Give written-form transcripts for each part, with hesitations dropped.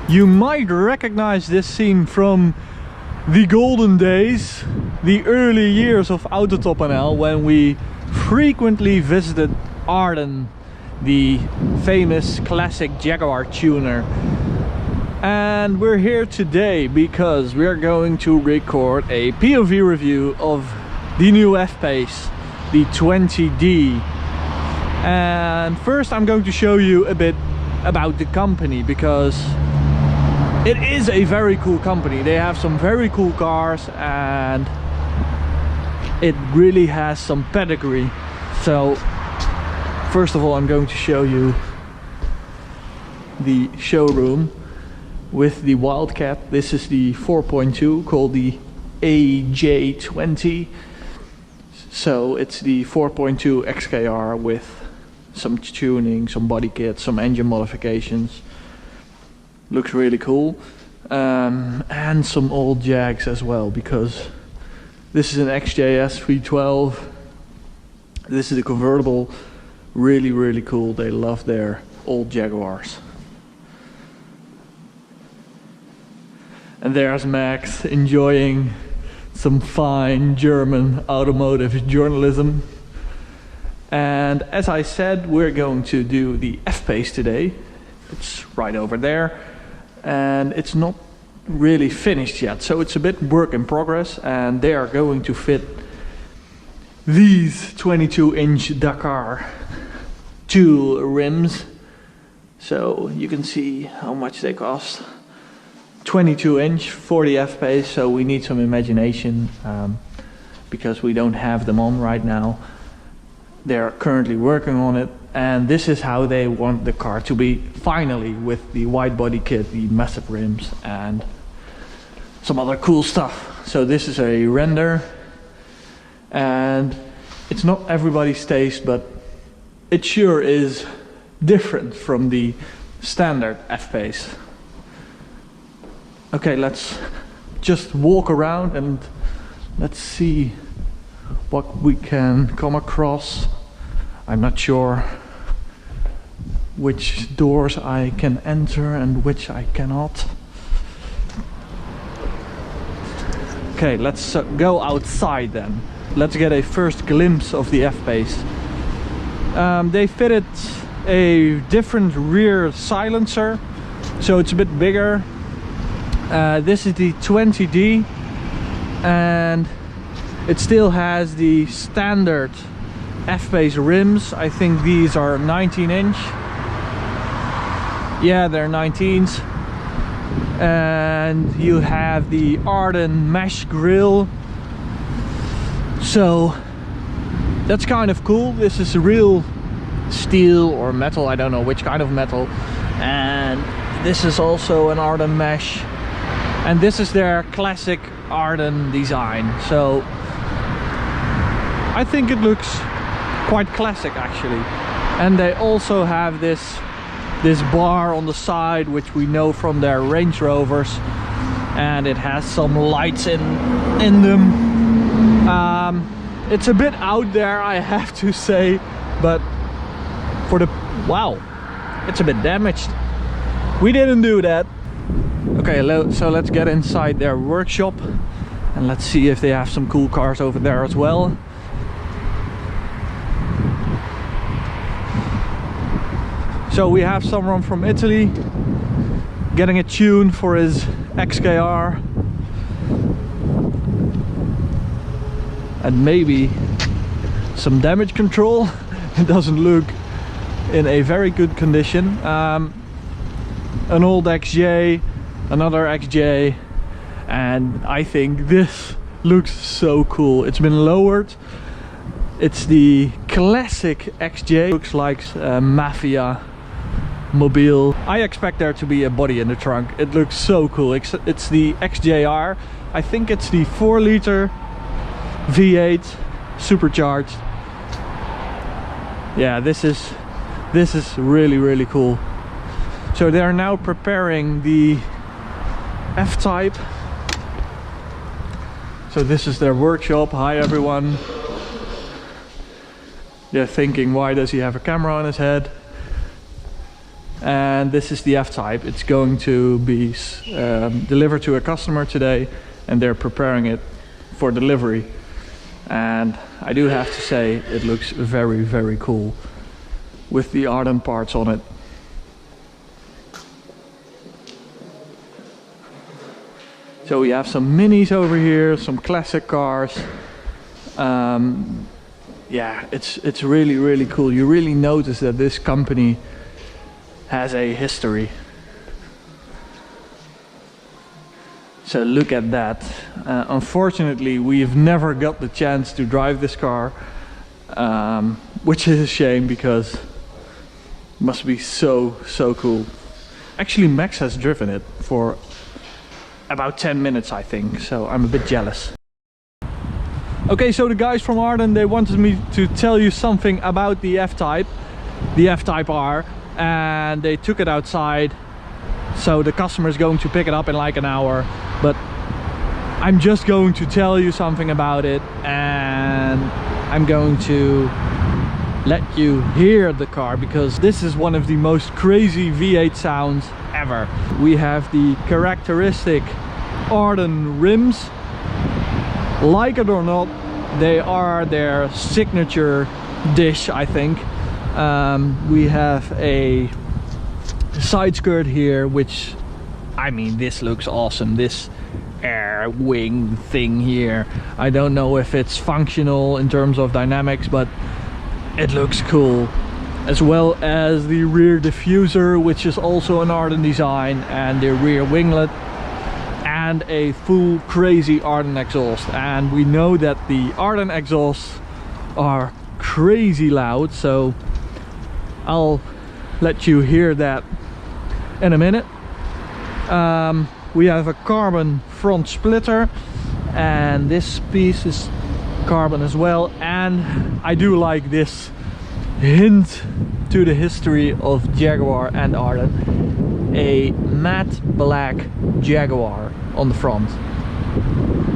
You might recognize this scene from the golden days, the early years of Autotop.nl, when we frequently visited Arden, the famous classic Jaguar tuner. And we're here today because we're going to record a POV review of the new F-Pace, the 20D. And first I'm going to show you a bit about the company, because it is a very cool company. They have some very cool cars and it really has some pedigree. So first of all, I'm going to show you the showroom with the Wildcat. This is the 4.2 called the AJ20. So it's the 4.2 XKR with some tuning, some body kit, some engine modifications. Looks really cool. And some old Jags as well, because this is an XJS 312. This is a convertible. Really cool. They love their old Jaguars. And there's Max enjoying some fine German automotive journalism. And as I said, we're going to do the F-Pace today. It's right over there. And it's not really finished yet, so it's a bit work in progress. And they are going to fit these 22-inch Dakar 2 rims. So you can see how much they cost. 22-inch for the F-Pace, so we need some imagination because we don't have them on right now. They're currently working on it, and this is how they want the car to be finally, with the wide body kit, the massive rims and some other cool stuff. So this is a render, and it's not everybody's taste, but it sure is different from the standard F-Pace. Okay, let's just walk around and let's see what we can come across. I'm not sure which doors I can enter and which I cannot. Okay, let's go outside then. Let's get a first glimpse of the F-Pace. They fitted a different rear silencer, so it's a bit bigger. This is the 20D, and it still has the standard F-Pace rims. I think these are 19-inch. Yeah, they're 19s. And you have the Arden mesh grille. So that's kind of cool. This is real steel or metal, I don't know which kind of metal. And this is also an Arden mesh. And this is their classic Arden design. So I think it looks quite classic actually. And they also have this bar on the side, which we know from their Range Rovers, and it has some lights in them. It's a bit out there, I have to say, but for the wow, it's a bit damaged. We didn't do that. Okay, so let's get inside their workshop and let's see if they have some cool cars over there as well. So we have someone from Italy getting a tune for his XKR, and maybe some damage control. It doesn't look in a very good condition. An old XJ, another XJ, and I think this looks so cool. It's been lowered. It's the classic XJ. Looks like a Mafia mobile. I expect there to be a body in the trunk. It looks so cool. It's the XJR. I think it's the 4-liter V8 supercharged. Yeah, this is really cool. So they are now preparing the F-Type. So this is their workshop. Hi everyone. They're thinking, why does he have a camera on his head? and this is the F-Type. It's going to be delivered to a customer today, and they're preparing it for delivery. And I do have to say, it looks very, very cool with the Arden parts on it. So we have some minis over here, some classic cars. Yeah, it's really, really cool. You really notice that this company has a history. So look at that. Unfortunately, we've never got the chance to drive this car, which is a shame because it must be so cool. Actually, Max has driven it for about 10 minutes, I think, so I'm a bit jealous. Okay, so the guys from Arden, they wanted me to tell you something about the F-Type, the F-Type R, and they took it outside. So the customer is going to pick it up in like an hour, but I'm just going to tell you something about it, and I'm going to let you hear the car, because this is one of the most crazy V8 sounds ever. We have the characteristic Arden rims. Like it or not, they are their signature dish, I think. We have a side skirt here, which, I mean, this looks awesome. This air wing thing here, I don't know if it's functional in terms of dynamics, but it looks cool. As well as the rear diffuser, which is also an Arden design, and the rear winglet, and a full crazy Arden exhaust. And we know that the Arden exhausts are crazy loud, so I'll let you hear that in a minute. We have a carbon front splitter, and this piece is carbon as well. And I do like this hint to the history of Jaguar and Arden, a matte black Jaguar on the front,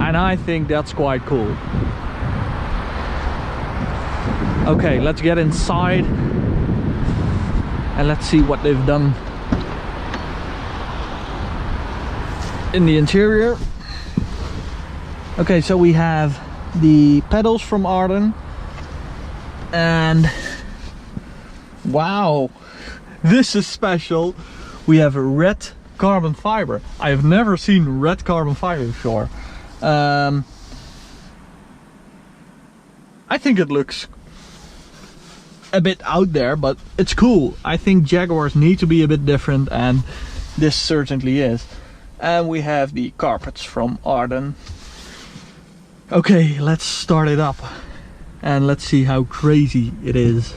and I think that's quite cool. Okay, let's get inside and let's see what they've done in the interior. Okay, so we have the pedals from Arden, and wow, this is special. We have a red carbon fiber. I have never seen red carbon fiber before. I think it looks a bit out there, but it's cool. I think Jaguars need to be a bit different, and this certainly is. And we have the carpets from Arden. Okay, let's start it up and let's see how crazy it is.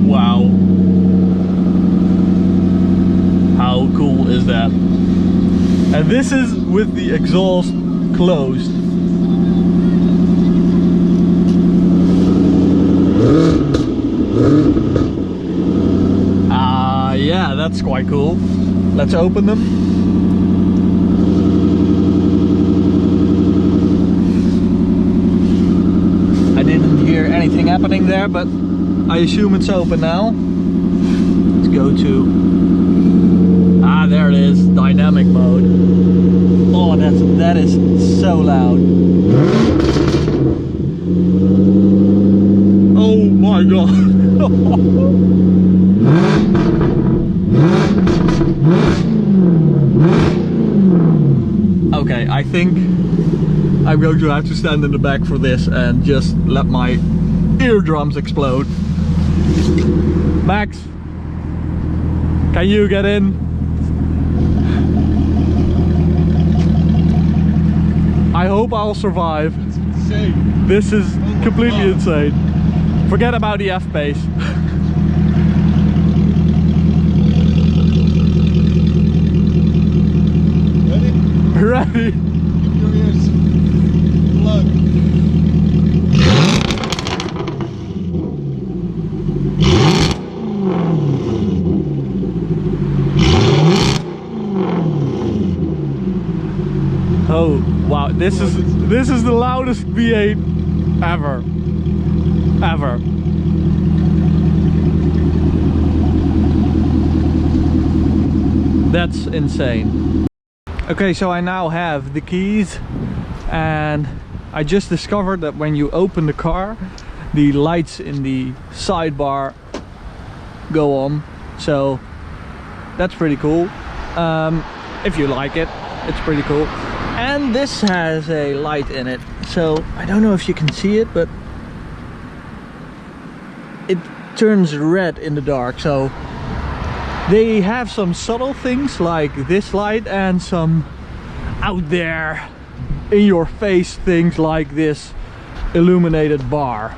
Wow. How cool is that? And this is with the exhaust closed. Yeah, that's quite cool. Let's open them. I didn't hear anything happening there, but I assume it's open now. Let's go to... Ah, there it is, dynamic mode. Oh, that is so loud. Oh my god. Okay, I think I'm going to have to stand in the back for this and just let my eardrums explode. Max, can you get in? I hope I'll survive. It's insane. This is completely insane. Forget about the F-pace. Ready? Keep your ears plugged. Oh wow, this is the loudest V8 ever. ever. That's insane. Okay, so I now have the keys, and I just discovered that when you open the car, the lights in the sidebar go on, so that's pretty cool. If you like it, it's pretty cool. And this has a light in it, so I don't know if you can see it, but it turns red in the dark. So they have some subtle things like this light, and some out there in your face things like this illuminated bar.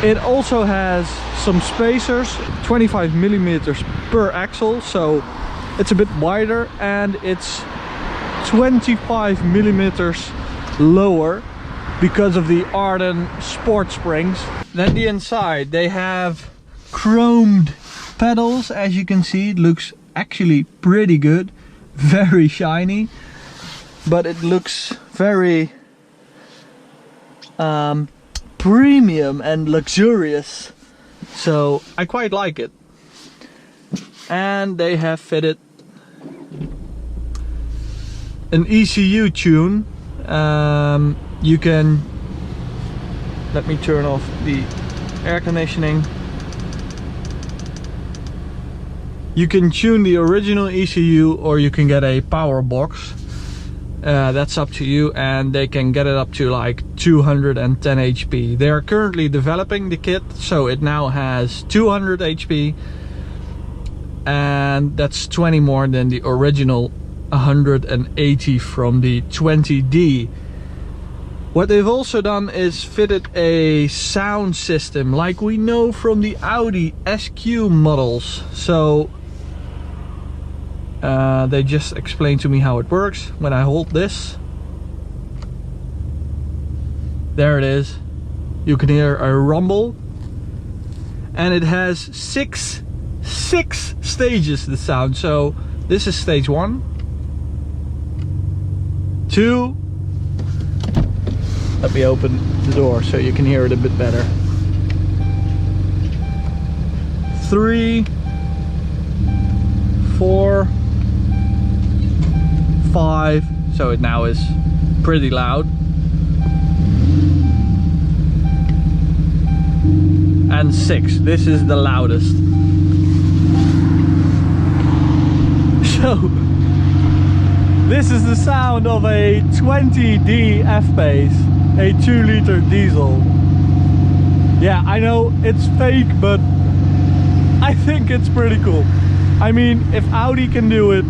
It also has some spacers, 25 millimeters per axle, so it's a bit wider, and it's 25 millimeters lower because of the Arden sport springs. Then the inside, they have chromed pedals. As you can see, it looks actually pretty good, very shiny, but it looks very premium and luxurious, so I quite like it. And they have fitted an ECU tune. You can, let me turn off the air conditioning. You can tune the original ECU, or you can get a power box. That's up to you, and they can get it up to like 210 HP. They are currently developing the kit, so it now has 200 HP, and that's 20 more than the original 180 from the 20D. What they've also done is fitted a sound system like we know from the Audi SQ models. So they just explained to me how it works. When I hold this, there it is, you can hear a rumble, and it has six stages, the sound. So this is stage 1, 2, let me open the door so you can hear it a bit better, 3, 4, 5, so it now is pretty loud, and 6, this is the loudest. So this is the sound of a 20D F-Pace, a 2-liter diesel. Yeah, I know it's fake, but I think it's pretty cool. I mean, if Audi can do it,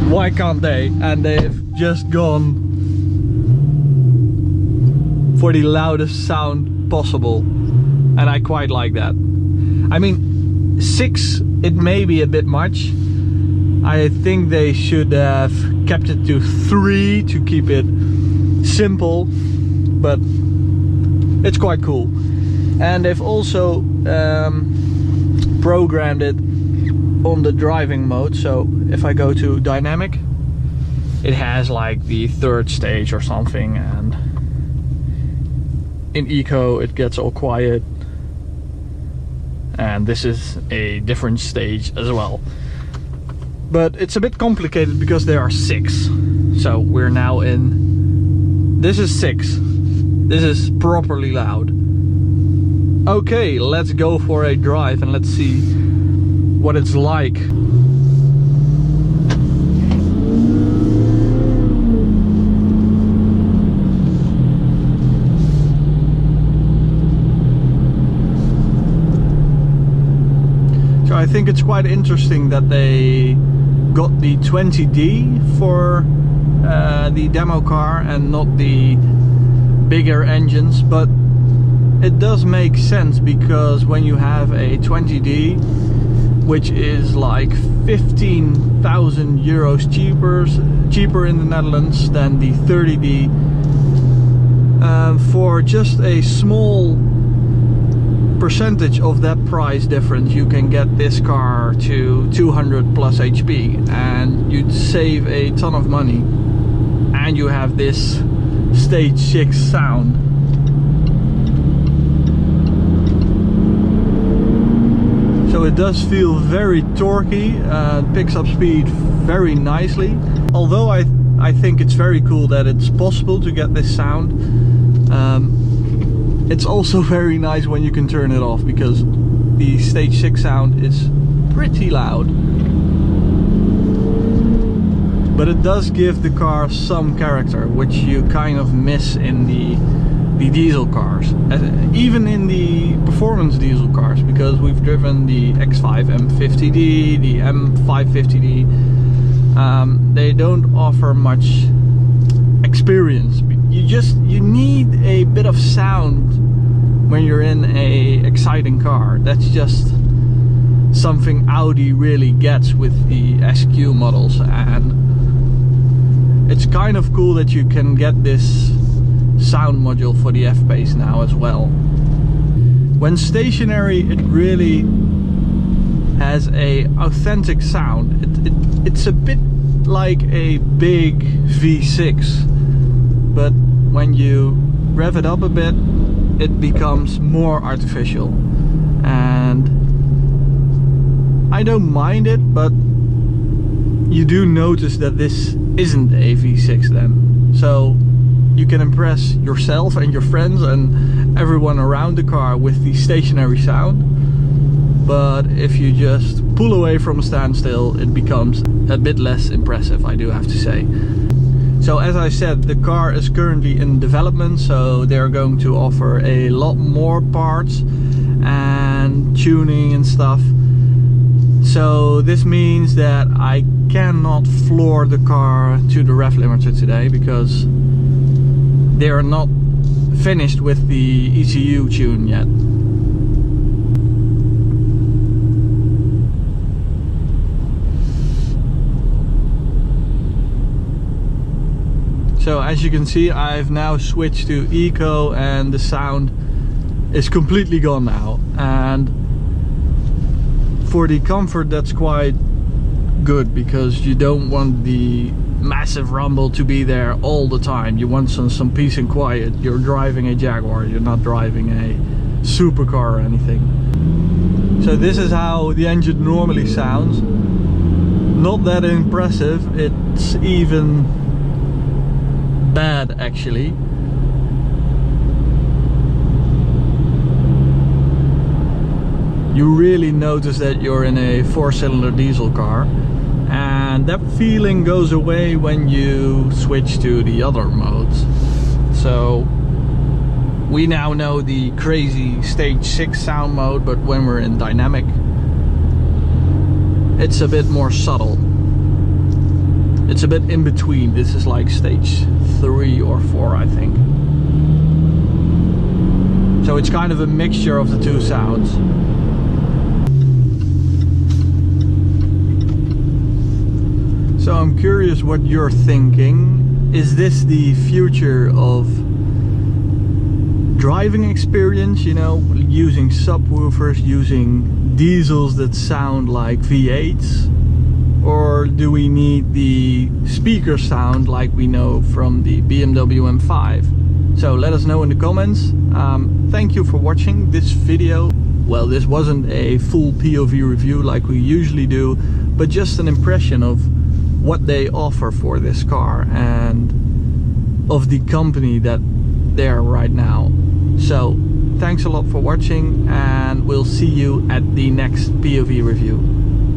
why can't they? And they've just gone for the loudest sound possible, and I quite like that. I mean, 6, it may be a bit much. I think they should have kept it to 3 to keep it simple, but it's quite cool. And they've also programmed it on the driving mode. So if I go to dynamic, it has like the 3rd stage or something, and in eco it gets all quiet, and this is a different stage as well. But it's a bit complicated because there are 6. So we're now in, this is 6. This is properly loud. Okay, let's go for a drive and let's see what it's like. So I think it's quite interesting that they got the 20D for the demo car and not the bigger engines, but it does make sense because when you have a 20D, which is like 15,000 euros cheaper in the Netherlands than the 30D, for just a small percentage of that price difference you can get this car to 200 plus HP, and you'd save a ton of money, and you have this stage 6 sound. So it does feel very torquey, picks up speed very nicely. Although I think it's very cool that it's possible to get this sound. It's also very nice when you can turn it off, because the stage 6 sound is pretty loud. But it does give the car some character, which you kind of miss in the diesel cars, even in the performance diesel cars, because we've driven the X5 M50D, the M550D. They don't offer much experience. You need a bit of sound when you're in a exciting car. That's just something Audi really gets with the SQ models, and it's kind of cool that you can get this sound module for the F-Pace now as well. When stationary, it really has a authentic sound. It's a bit like a big V6, but when you rev it up a bit, it becomes more artificial, and I don't mind it, but you do notice that this isn't a V6 then. So you can impress yourself and your friends and everyone around the car with the stationary sound, but if you just pull away from a standstill, it becomes a bit less impressive, I do have to say. So as I said, the car is currently in development, so they're going to offer a lot more parts and tuning and stuff. So this means that I cannot floor the car to the rev limiter today, because they are not finished with the ECU tune yet. So as you can see, I've now switched to Eco, and the sound is completely gone now. And for the comfort, that's quite good, because you don't want the massive rumble to be there all the time. You want some peace and quiet. You're driving a Jaguar, you're not driving a supercar or anything. So this is how the engine normally sounds. Not that impressive, it's even bad actually. You really notice that you're in a 4-cylinder diesel car, and that feeling goes away when you switch to the other modes. So we now know the crazy stage 6 sound mode, but when we're in dynamic, it's a bit more subtle. It's a bit in between. This is like stage 3 or 4, I think. So it's kind of a mixture of the two sounds. So I'm curious what you're thinking. Is this the future of driving experience, you know, using subwoofers, using diesels that sound like V8s? Or do we need the speaker sound like we know from the BMW M5? So let us know in the comments. Thank you for watching this video. Well, this wasn't a full POV review like we usually do, but just an impression of what they offer for this car and of the company that they are right now. So thanks a lot for watching, and we'll see you at the next POV review.